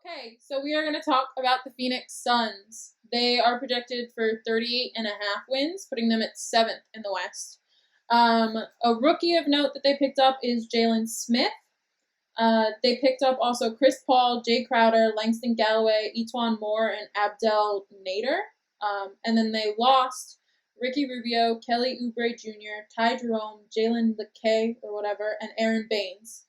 Okay, so we are going to talk about the Phoenix Suns. They are projected for 38.5 wins, putting them at 7th in the West. A rookie of note that they picked up is Jalen Smith. They picked up also Chris Paul, Jay Crowder, Langston Galloway, Etuan Moore, and Abdel Nader. And then they lost Ricky Rubio, Kelly Oubre Jr., Ty Jerome, Jalen LeKay or whatever, and Aaron Baines.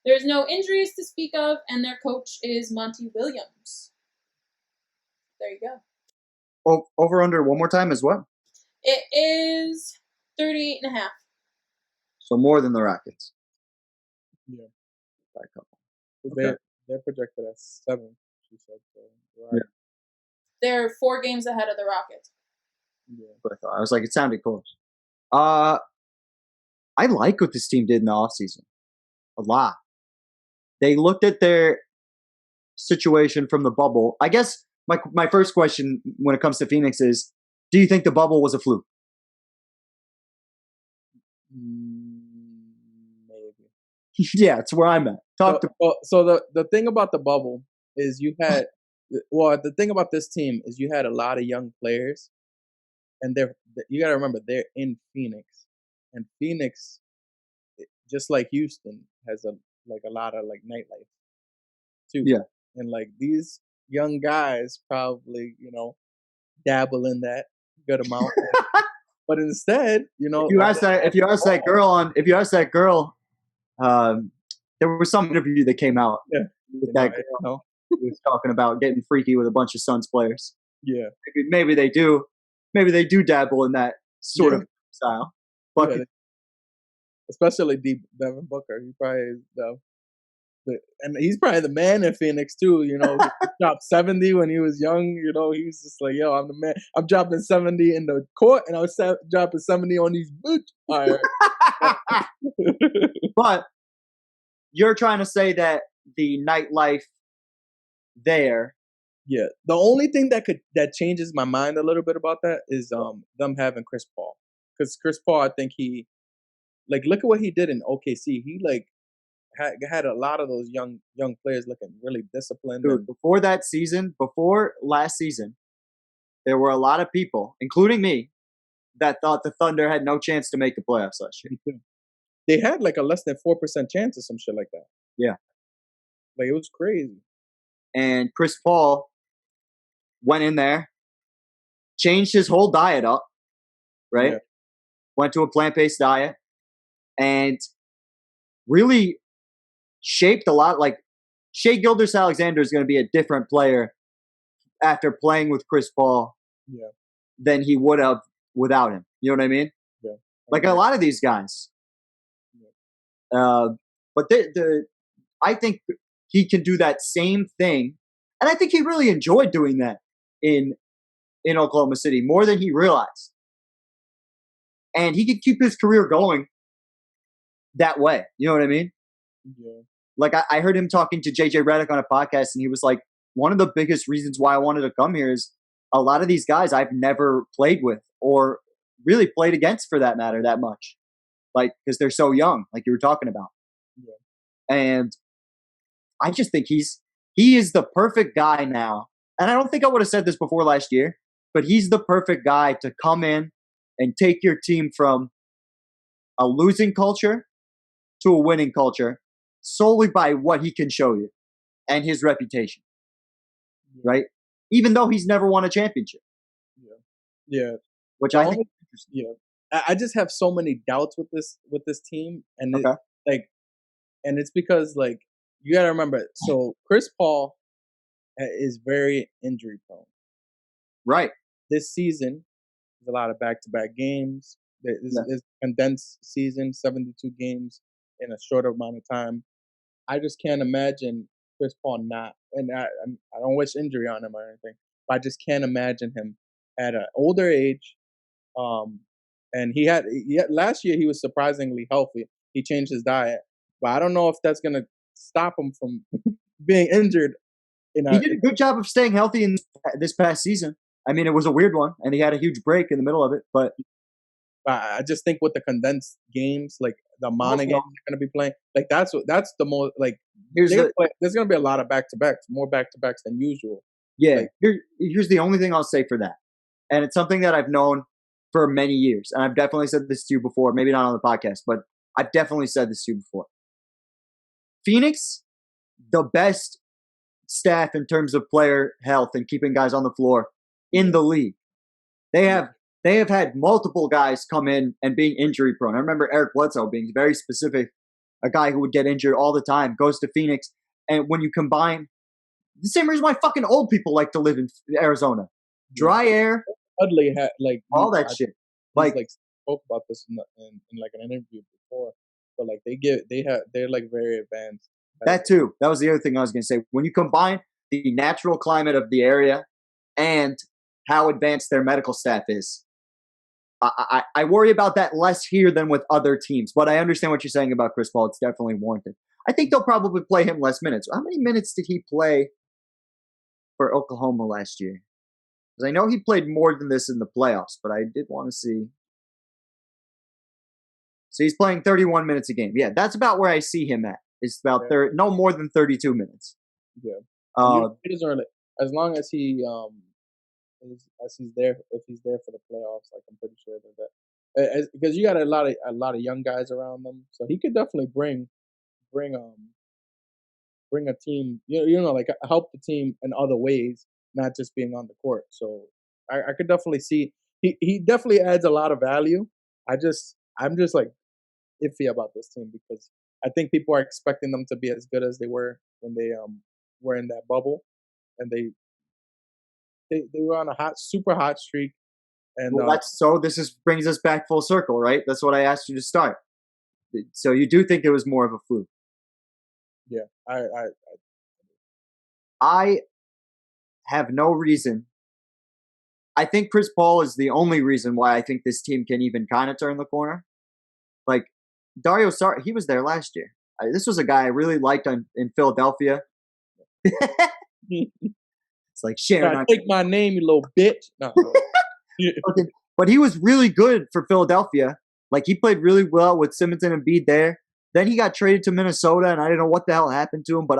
There's no injuries to speak of, and their coach is Monty Williams. There you go. Oh, over under one more time as well. It is 38.5. So more than the Rockets. Yeah. By a couple. They're projected at 7, she said. So, right. Yeah. They're 4 games ahead of the Rockets. Yeah. But I was like, it sounded close. I like what this team did in the offseason. A lot. They looked at their situation from the bubble. I guess my first question when it comes to Phoenix is, do you think the bubble was a fluke? Maybe. Yeah, it's where I'm at. So the thing about the bubble is the thing about this team is you had a lot of young players, and you got to remember they're in Phoenix, and Phoenix, just like Houston, has a lot of nightlife too. Yeah, and these young guys probably dabble in that good amount. But instead, if you ask that girl, there was some interview that came out with that girl who was talking about getting freaky with a bunch of Suns players. Yeah, maybe they do dabble in that sort of style. But especially Devin Booker, he probably is and he's probably the man in Phoenix too. He dropped 70 when he was young. He was just like, "Yo, I'm the man. I'm dropping 70 in the court, and I was dropping 70 on these boots." All right. But you're trying to say that the nightlife there. Yeah, the only thing that changes my mind a little bit about that is them having Chris Paul, because Chris Paul, I think he look at what he did in OKC. He had a lot of those young players looking really disciplined. Dude, before last season, there were a lot of people, including me, that thought the Thunder had no chance to make the playoffs last year. They had a less than 4% chance or some shit like that. Yeah. It was crazy. And Chris Paul went in there, changed his whole diet up, right? Yeah. Went to a plant-based diet, and really shaped a lot. Shai Gilgeous-Alexander is going to be a different player after playing with Chris Paul than he would have without him. You know what I mean? Yeah. A lot of these guys. Yeah. But I think he can do that same thing. And I think he really enjoyed doing that in Oklahoma City more than he realized. And he could keep his career going that way. You know what I mean? Yeah. I heard him talking to JJ Redick on a podcast, and he was like, one of the biggest reasons why I wanted to come here is a lot of these guys I've never played with or really played against, for that matter, that much. Because they're so young, like you were talking about. Yeah. And I just think he is the perfect guy now. And I don't think I would have said this before last year, but he's the perfect guy to come in and take your team from a losing culture to a winning culture solely by what he can show you and his reputation. Right? Even though he's never won a championship. Yeah. Which I think is interesting. Yeah. I just have so many doubts with this team, and and it's because you got to remember, so Chris Paul is very injury prone. Right. This season, there's a lot of back-to-back games. There's condensed season, 72 games in a shorter amount of time. I just can't imagine Chris Paul not, and I don't wish injury on him or anything, but I just can't imagine him at an older age. And last year he was surprisingly healthy. He changed his diet, but I don't know if that's gonna stop him from being injured. He did a good job of staying healthy in this past season. I mean, it was a weird one, and he had a huge break in the middle of it. But I just think with the condensed games, the amount of games they're going to be playing. Like that's the most like. There's going to be a lot of back-to-backs, more back-to-backs than usual. Yeah. Like, here's the only thing I'll say for that, and it's something that I've known for many years, and I've definitely said this to you before. Maybe not on the podcast, but I've definitely said this to you before. Phoenix, the best staff in terms of player health and keeping guys on the floor in the league. They have had multiple guys come in and being injury prone. I remember Eric Bledsoe being very specific, a guy who would get injured all the time, goes to Phoenix, and when you combine the same reason why fucking old people like to live in Arizona, dry air, Dudley had like all that shit. Like spoke about this in like an interview before, but like they're like very advanced. That too. That was the other thing I was going to say. When you combine the natural climate of the area and how advanced their medical staff is, I worry about that less here than with other teams. But I understand what you're saying about Chris Paul. It's definitely warranted. I think they'll probably play him less minutes. How many minutes did he play for Oklahoma last year? Because I know he played more than this in the playoffs, but I did want to see. So he's playing 31 minutes a game. Yeah, that's about where I see him at. It's about no more than 32 minutes. Yeah. It is early. As long as he's there, if he's there for the playoffs, like I'm pretty sure that because you got a lot of young guys around them, so he could definitely bring a team. You know, like help the team in other ways, not just being on the court. So I could definitely see he definitely adds a lot of value. I'm just like iffy about this team because I think people are expecting them to be as good as they were when they were in that bubble, and they were on a super hot streak. And this brings us back full circle, right? That's what I asked you to start. So you do think it was more of a fluke? Yeah, I have no reason. I think Chris Paul is the only reason why I think this team can even kind of turn the corner. Like Dario Saric, he was there last year. This was a guy I really liked in Philadelphia. It's like sharing. Take my name, you little bitch. No. But he was really good for Philadelphia. Like he played really well with Simmons and Embiid there. Then he got traded to Minnesota, and I didn't know what the hell happened to him. But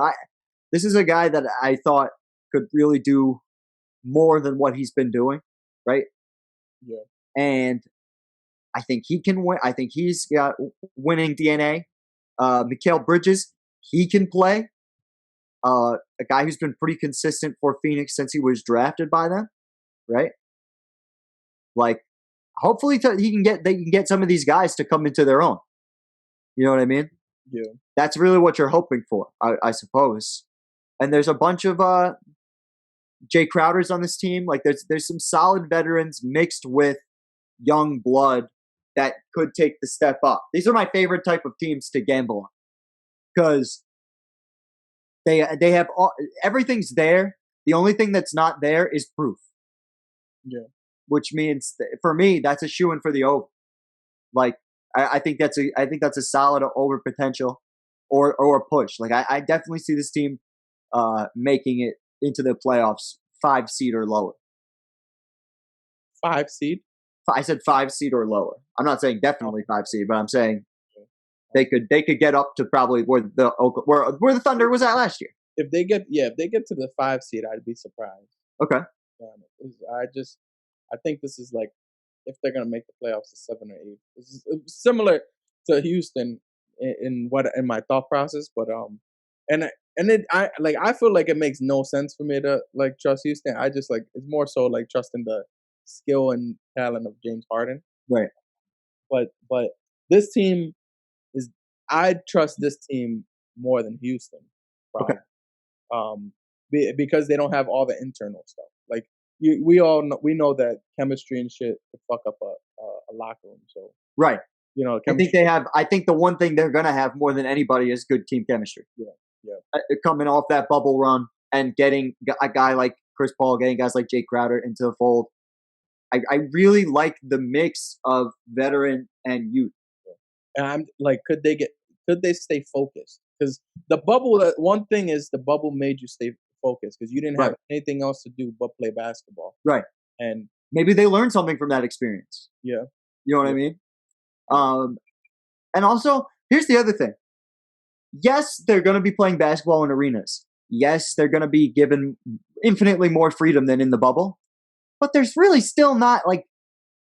this is a guy that I thought could really do more than what he's been doing, right? Yeah. And I think he can win. I think he's got winning DNA. Mikal Bridges, he can play. A guy who's been pretty consistent for Phoenix since he was drafted by them, right? Like, hopefully they can get some of these guys to come into their own. You know what I mean? Yeah. That's really what you're hoping for, I suppose. And there's a bunch of Jay Crowders on this team. Like, there's some solid veterans mixed with young blood that could take the step up. These are my favorite type of teams to gamble on because they have everything's there. The only thing that's not there is proof. Yeah. Which means for me that's a shoo-in for the over. Like I think that's a solid over potential or a push. Like I definitely see this team making it into the playoffs 5 seed or lower. 5 seed? I said 5 seed or lower. I'm not saying definitely 5 seed, but I'm saying they could get up to probably where the Thunder was at last year. If they get to the 5 seed, I'd be surprised. Okay. I think this is like if they're gonna make the playoffs, 7 or 8. This is similar to Houston in my thought process, but I feel like it makes no sense for me to like trust Houston. I just like it's more so like trusting the skill and talent of James Harden. Right. But this team I trust this team more than Houston. Probably. Okay. Because they don't have all the internal stuff. Like we know that chemistry and shit could fuck up a locker room. So right. You know, I think the one thing they're gonna have more than anybody is good team chemistry. Yeah. Coming off that bubble run and getting a guy like Chris Paul, getting guys like Jay Crowder into the fold. I really like the mix of veteran and youth. And I'm like, could they stay focused? Because the bubble, one thing is the bubble made you stay focused because you didn't have anything else to do but play basketball. Right. And maybe they learned something from that experience. Yeah. You know what I mean? And also, here's the other thing. Yes, they're going to be playing basketball in arenas. Yes, they're going to be given infinitely more freedom than in the bubble. But there's really still not, like,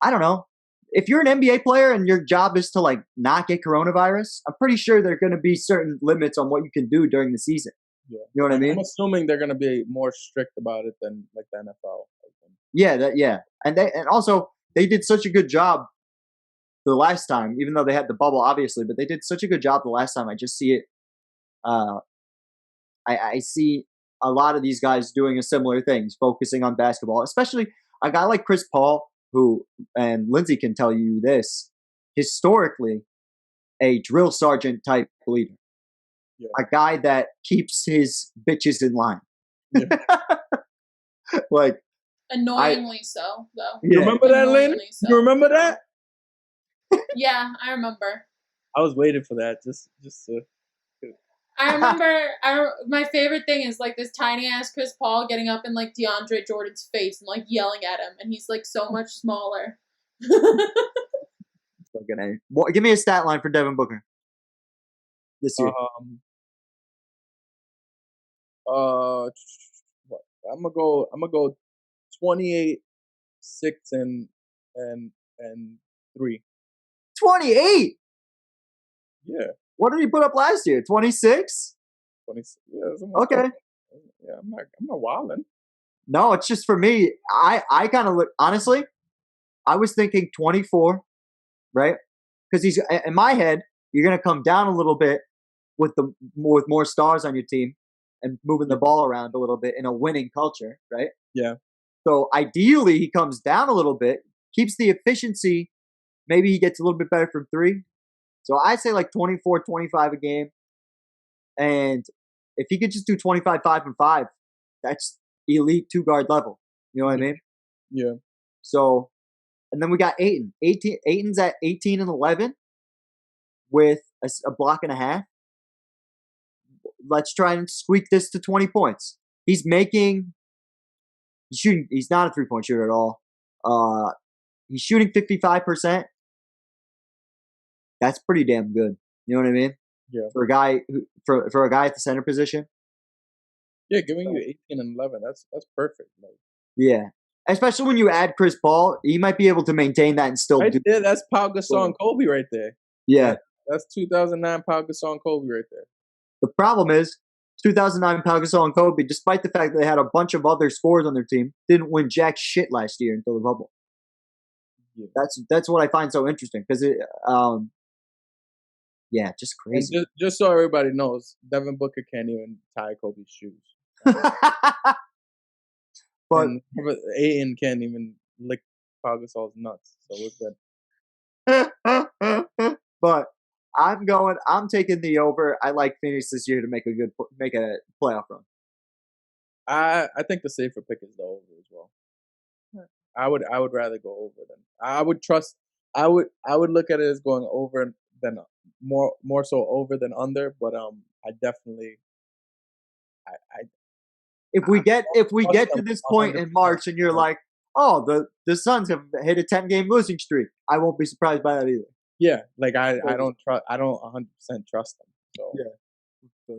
I don't know. If you're an NBA player and your job is to, like, not get coronavirus, I'm pretty sure there are going to be certain limits on what you can do during the season. Yeah. You know what I mean? I'm assuming they're going to be more strict about it than, like, the NFL. Yeah. And also, they did such a good job the last time, even though they had the bubble, obviously, but they did such a good job the last time. I just see it. I see a lot of these guys doing a similar things, focusing on basketball, especially a guy like Chris Paul, who, and Lindsay can tell you this, historically, a drill sergeant type leader. Yeah. A guy that keeps his bitches in line. Yeah. Like, annoyingly so, though. You remember that, Lynn? So. You remember that? Yeah, I remember. I was waiting for that. Just to. I remember. My favorite thing is like this tiny ass Chris Paul getting up in like DeAndre Jordan's face and like yelling at him, and he's like so much smaller. Give me a stat line for Devin Booker this year. I'm gonna go 28, 6 and 3. 28. Yeah. What did he put up last year? 26. 26. Yeah. Okay. Yeah, I'm not wilding. No, it's just for me. I kind of look, honestly. I was thinking 24, right? Because he's in my head. You're gonna come down a little bit with more stars on your team and moving the ball around a little bit in a winning culture, right? Yeah. So ideally, he comes down a little bit, keeps the efficiency. Maybe he gets a little bit better from 3. So I say like 24, 25 a game. And if he could just do 25, 5 and 5, that's elite 2-guard level. You know what I mean? Yeah. So, and then we got Ayton. Ayton's at 18 and 11 with a block and a half. Let's try and squeak this to 20 points. He's shooting. He's not a 3-point shooter at all. He's shooting 55%. That's pretty damn good. You know what I mean? Yeah. For a guy for a guy at the center position. Yeah, giving you 18 and 11. That's perfect. Yeah. Especially when you add Chris Paul, he might be able to maintain that and still do. Yeah, that's Pau Gasol and Kobe right there. Yeah. That's 2009 Pau Gasol and Kobe right there. The problem is 2009 Pau Gasol and Kobe, despite the fact that they had a bunch of other scores on their team, didn't win jack shit last year until the bubble. Yeah. That's what I find so interesting because yeah, just crazy. Just so everybody knows, Devin Booker can't even tie Kobe's shoes. But Ayton can't even lick Pau Gasol's nuts, so we're good. But I'm taking the over. I like Phoenix this year to make a playoff run. I think the safer pick is the over as well. I would rather go over than I would trust. I would look at it as going over than more so over than under. But I definitely if we get to this point in March and you're like, oh, the Suns have hit a 10-game losing streak, I won't be surprised by that either. Yeah, like I don't 100% trust them. So yeah.